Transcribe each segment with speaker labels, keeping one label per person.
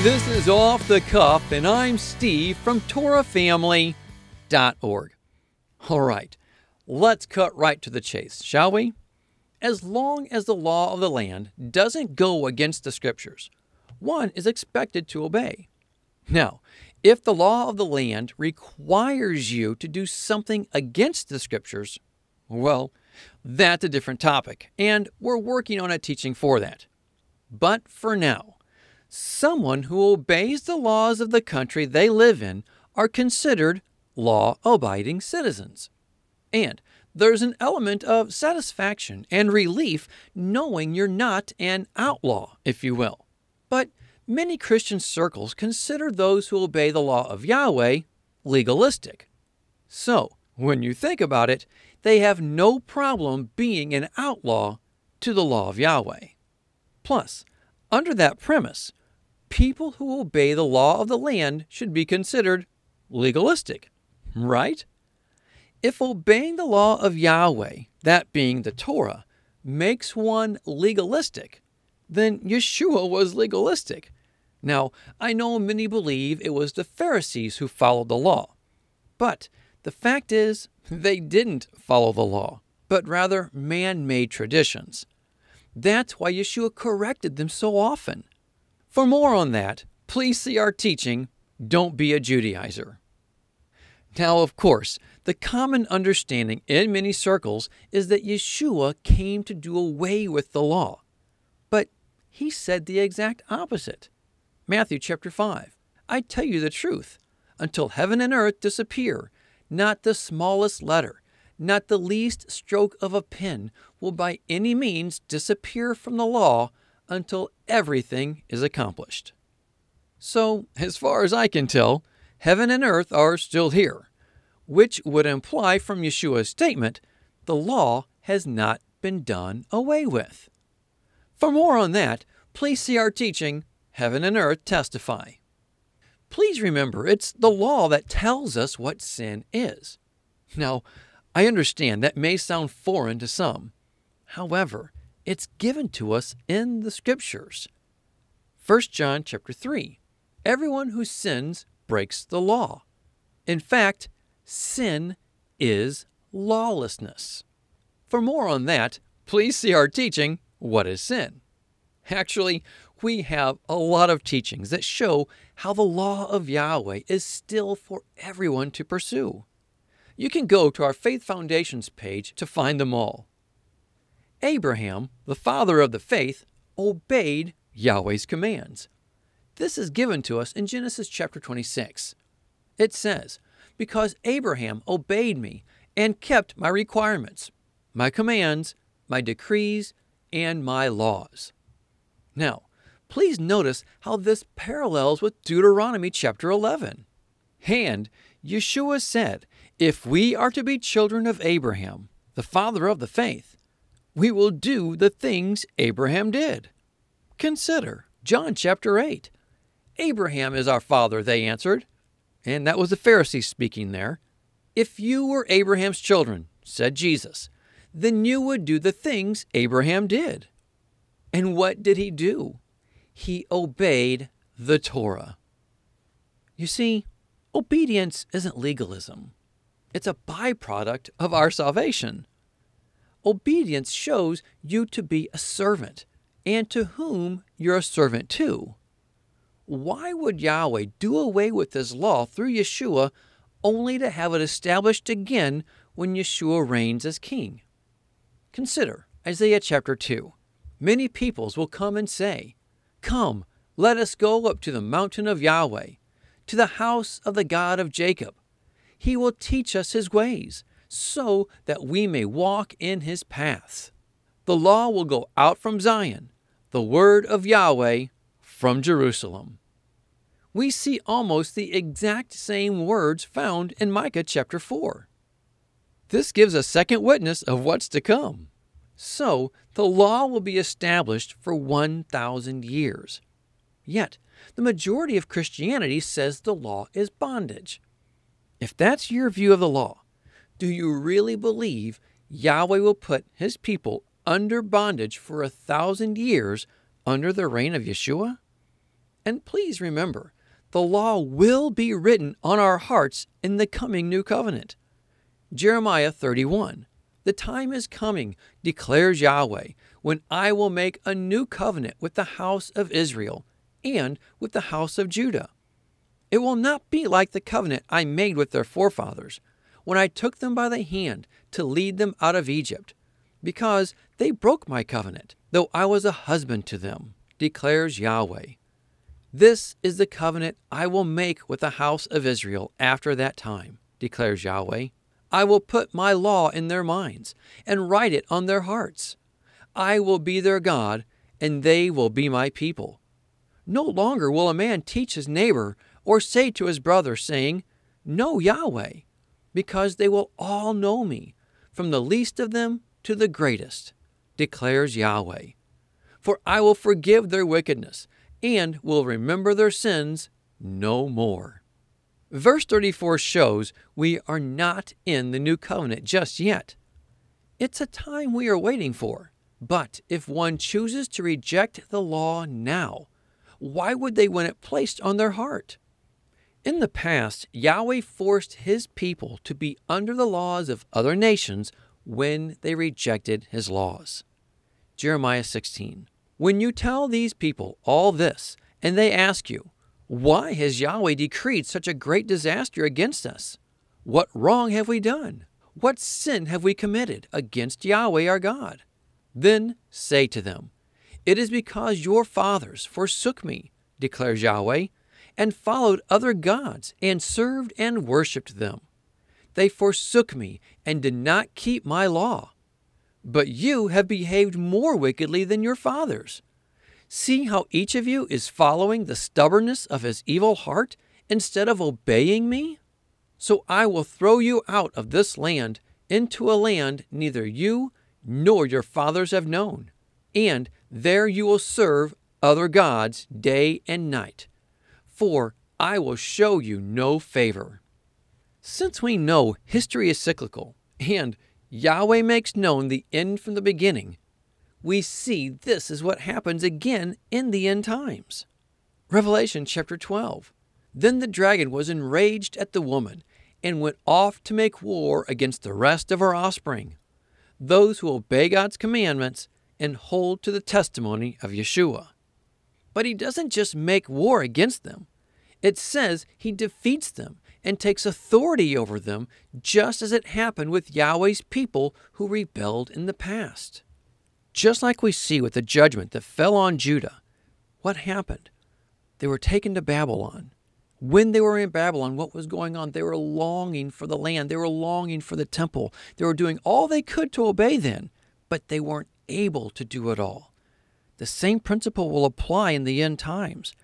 Speaker 1: This is Off the Cuff, and I'm Steve from TorahFamily.org. All right, let's cut right to the chase, shall we? As long as the law of the land doesn't go against the Scriptures, one is expected to obey. Now, if the law of the land requires you to do something against the Scriptures, well, that's a different topic, and we're working on a teaching for that. But for now, someone who obeys the laws of the country they live in are considered law-abiding citizens. And there's an element of satisfaction and relief knowing you're not an outlaw, if you will. But many Christian circles consider those who obey the law of Yahweh legalistic. So, when you think about it, they have no problem being an outlaw to the law of Yahweh. Plus, under that premise, people who obey the law of the land should be considered legalistic, right? If obeying the law of Yahweh, that being the Torah, makes one legalistic, then Yeshua was legalistic. Now, I know many believe it was the Pharisees who followed the law, but the fact is they didn't follow the law, but rather man-made traditions. That's why Yeshua corrected them so often. For more on that, please see our teaching, Don't Be a Judaizer. Now, of course, the common understanding in many circles is that Yeshua came to do away with the law. But he said the exact opposite. Matthew chapter 5, I tell you the truth, until heaven and earth disappear, not the smallest letter, not the least stroke of a pen will by any means disappear from the law until everything is accomplished. So, as far as I can tell, heaven and earth are still here, which would imply from Yeshua's statement, the law has not been done away with. For more on that, please see our teaching, Heaven and Earth Testify. Please remember, it's the law that tells us what sin is. Now, I understand that may sound foreign to some. However, it's given to us in the Scriptures. 1 John chapter 3, everyone who sins breaks the law. In fact, sin is lawlessness. For more on that, please see our teaching, What is Sin? Actually, we have a lot of teachings that show how the law of Yahweh is still for everyone to pursue. You can go to our Faith Foundations page to find them all. Abraham, the father of the faith, obeyed Yahweh's commands. This is given to us in Genesis chapter 26. It says, because Abraham obeyed me and kept my requirements, my commands, my decrees, and my laws. Now, please notice how this parallels with Deuteronomy chapter 11. And Yeshua said, if we are to be children of Abraham, the father of the faith, we will do the things Abraham did. Consider John chapter 8. Abraham is our father, they answered. And that was the Pharisees speaking there. If you were Abraham's children, said Jesus, then you would do the things Abraham did. And what did he do? He obeyed the Torah. You see, obedience isn't legalism. It's a byproduct of our salvation. Obedience shows you to be a servant, and to whom you're a servant to. Why would Yahweh do away with His law through Yeshua only to have it established again when Yeshua reigns as king? Consider Isaiah chapter 2. Many peoples will come and say, come, let us go up to the mountain of Yahweh, to the house of the God of Jacob. He will teach us His ways, so that we may walk in His paths. The law will go out from Zion, the word of Yahweh from Jerusalem. We see almost the exact same words found in Micah chapter 4. This gives a second witness of what's to come. So, the law will be established for 1,000 years. Yet, the majority of Christianity says the law is bondage. If that's your view of the law, do you really believe Yahweh will put His people under bondage for 1,000 years under the reign of Yeshua? And please remember, the law will be written on our hearts in the coming new covenant. Jeremiah 31. The time is coming, declares Yahweh, when I will make a new covenant with the house of Israel and with the house of Judah. It will not be like the covenant I made with their forefathers when I took them by the hand to lead them out of Egypt, because they broke my covenant, though I was a husband to them, declares Yahweh. This is the covenant I will make with the house of Israel after that time, declares Yahweh. I will put my law in their minds and write it on their hearts. I will be their God, and they will be my people. No longer will a man teach his neighbor or say to his brother, saying, Know Yahweh, because they will all know me, from the least of them to the greatest, declares Yahweh. For I will forgive their wickedness, and will remember their sins no more. Verse 34 shows we are not in the new covenant just yet. It's a time we are waiting for. But if one chooses to reject the law now, why would they want it placed on their heart? In the past, Yahweh forced his people to be under the laws of other nations when they rejected his laws. Jeremiah 16. When you tell these people all this, and they ask you, Why has Yahweh decreed such a great disaster against us? What wrong have we done? What sin have we committed against Yahweh our God? Then say to them, It is because your fathers forsook me, declares Yahweh, and followed other gods, and served and worshipped them. They forsook me, and did not keep my law. But you have behaved more wickedly than your fathers. See how each of you is following the stubbornness of his evil heart instead of obeying me? So I will throw you out of this land into a land neither you nor your fathers have known, and there you will serve other gods day and night, for I will show you no favor. Since we know history is cyclical, and Yahweh makes known the end from the beginning, we see this is what happens again in the end times. Revelation chapter 12. Then the dragon was enraged at the woman and went off to make war against the rest of her offspring, those who obey God's commandments and hold to the testimony of Yeshua. But he doesn't just make war against them. It says he defeats them and takes authority over them, just as it happened with Yahweh's people who rebelled in the past. Just like we see with the judgment that fell on Judah, what happened? They were taken to Babylon. When they were in Babylon, what was going on? They were longing for the land. They were longing for the temple. They were doing all they could to obey then, but they weren't able to do it all. The same principle will apply in the end times.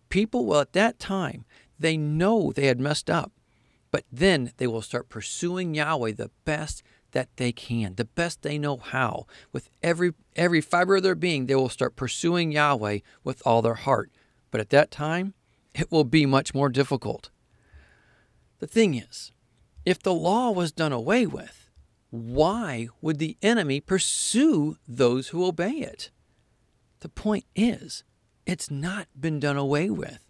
Speaker 1: People will at that time, they know they had messed up, but then they will start pursuing Yahweh the best that they can, the best they know how. With every fiber of their being, they will start pursuing Yahweh with all their heart. But at that time, it will be much more difficult. The thing is, if the law was done away with, why would the enemy pursue those who obey it? The point is, it's not been done away with.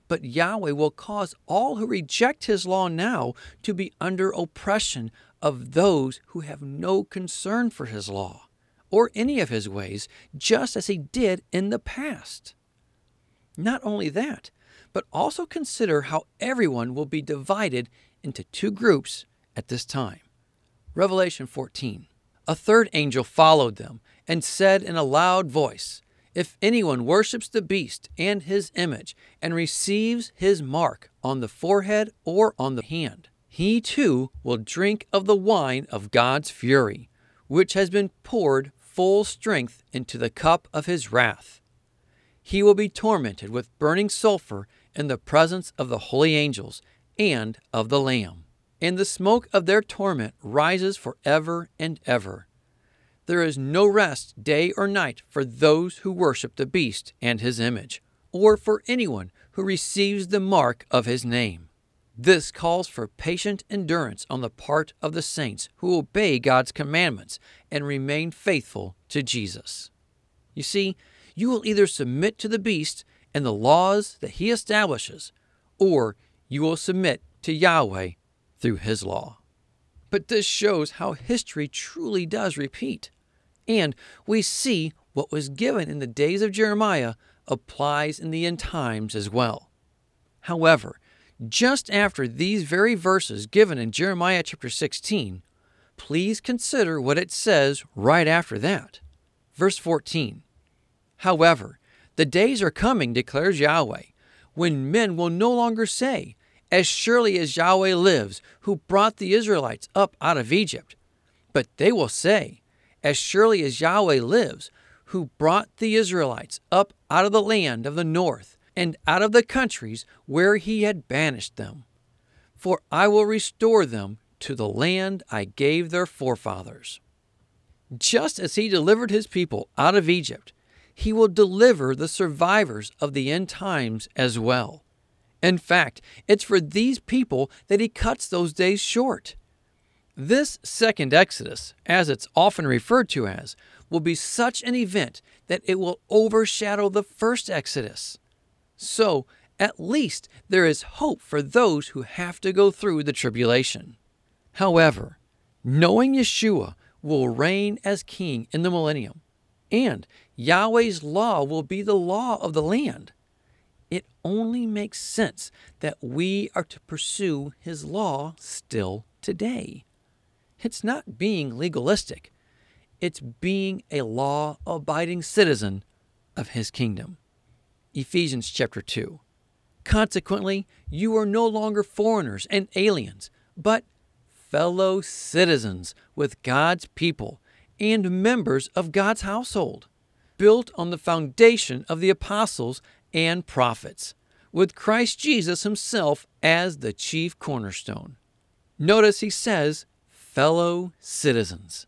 Speaker 1: But Yahweh will cause all who reject his law now to be under oppression of those who have no concern for his law or any of his ways, just as he did in the past. Not only that, but also consider how everyone will be divided into two groups at this time. Revelation 14. A third angel followed them and said in a loud voice, If anyone worships the beast and his image and receives his mark on the forehead or on the hand, he too will drink of the wine of God's fury, which has been poured full strength into the cup of his wrath. He will be tormented with burning sulfur in the presence of the holy angels and of the Lamb, and the smoke of their torment rises forever and ever. There is no rest day or night for those who worship the beast and his image, or for anyone who receives the mark of his name. This calls for patient endurance on the part of the saints who obey God's commandments and remain faithful to Jesus. You see, you will either submit to the beast and the laws that he establishes, or you will submit to Yahweh through his law. But this shows how history truly does repeat. And we see what was given in the days of Jeremiah applies in the end times as well. However, just after these very verses given in Jeremiah chapter 16, please consider what it says right after that. Verse 14, "However, the days are coming, declares Yahweh, when men will no longer say, 'As surely as Yahweh lives, who brought the Israelites up out of Egypt,' but they will say, 'As surely as Yahweh lives, who brought the Israelites up out of the land of the north and out of the countries where he had banished them. For I will restore them to the land I gave their forefathers.'" Just as he delivered his people out of Egypt, he will deliver the survivors of the end times as well. In fact, it's for these people that he cuts those days short. This second Exodus, as it's often referred to as, will be such an event that it will overshadow the first Exodus. So, at least there is hope for those who have to go through the tribulation. However, knowing Yeshua will reign as king in the millennium, and Yahweh's law will be the law of the land, it only makes sense that we are to pursue his law still today. It's not being legalistic. It's being a law-abiding citizen of his kingdom. Ephesians chapter 2. "Consequently, you are no longer foreigners and aliens, but fellow citizens with God's people and members of God's household, built on the foundation of the apostles and prophets, with Christ Jesus himself as the chief cornerstone." Notice he says, fellow citizens.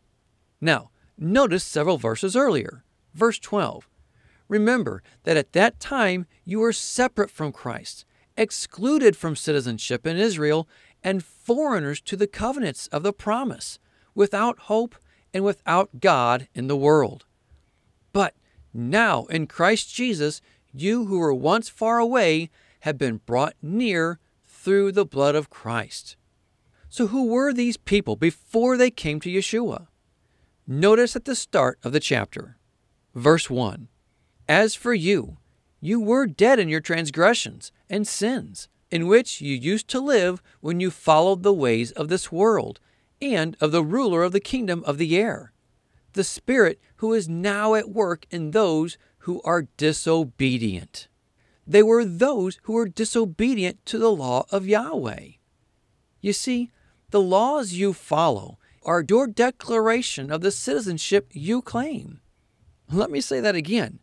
Speaker 1: Now, notice several verses earlier. Verse 12. "Remember that at that time you were separate from Christ, excluded from citizenship in Israel, and foreigners to the covenants of the promise, without hope and without God in the world. But now in Christ Jesus, you who were once far away have been brought near through the blood of Christ." So who were these people before they came to Yeshua? Notice at the start of the chapter, verse 1, "As for you, you were dead in your transgressions and sins, in which you used to live when you followed the ways of this world and of the ruler of the kingdom of the air, the spirit who is now at work in those who are disobedient." They were those who were disobedient to the law of Yahweh. You see, the laws you follow are your declaration of the citizenship you claim. Let me say that again.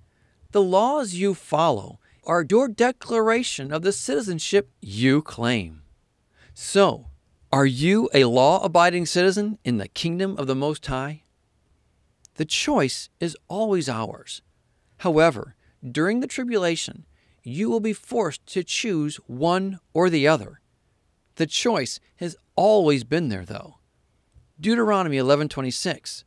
Speaker 1: The laws you follow are your declaration of the citizenship you claim. So, are you a law-abiding citizen in the kingdom of the Most High? The choice is always ours. However, during the tribulation, you will be forced to choose one or the other. The choice has always been there, though. Deuteronomy 11:26.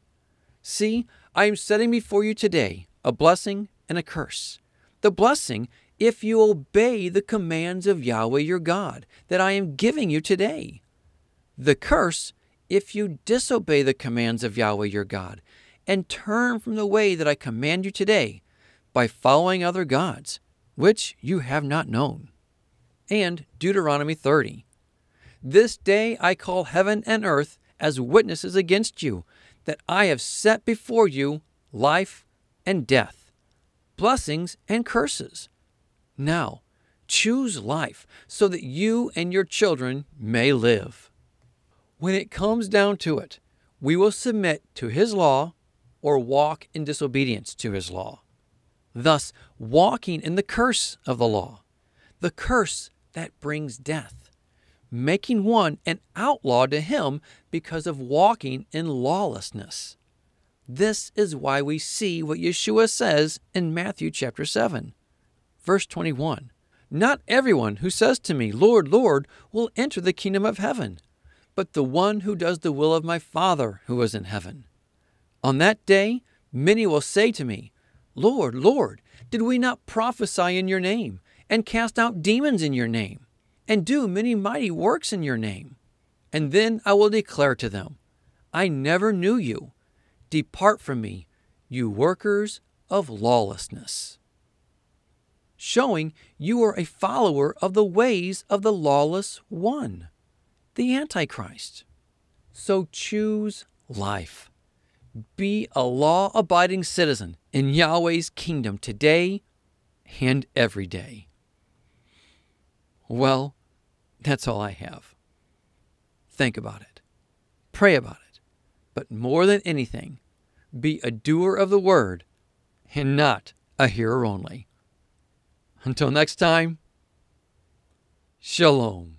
Speaker 1: "See, I am setting before you today a blessing and a curse. The blessing, if you obey the commands of Yahweh your God that I am giving you today. The curse, if you disobey the commands of Yahweh your God and turn from the way that I command you today by following other gods, which you have not known." And Deuteronomy 30. "This day I call heaven and earth as witnesses against you, that I have set before you life and death, blessings and curses. Now, choose life so that you and your children may live." When it comes down to it, we will submit to his law or walk in disobedience to his law, thus walking in the curse of the law, the curse that brings death, making one an outlaw to him because of walking in lawlessness. This is why we see what Yeshua says in Matthew chapter 7, verse 21. "Not everyone who says to me, 'Lord, Lord,' will enter the kingdom of heaven, but the one who does the will of my Father who is in heaven. On that day, many will say to me, 'Lord, Lord, Did we not prophesy in your name, and cast out demons in your name, and do many mighty works in your name? And then I will declare to them, I never knew you. Depart from me, you workers of lawlessness. Showing you are a follower of the ways of the lawless one, the Antichrist. So choose life. Be a law-abiding citizen in Yahweh's kingdom today and every day. Well, that's all I have. Think about it. Pray about it. But more than anything, be a doer of the word and not a hearer only. Until next time, Shalom.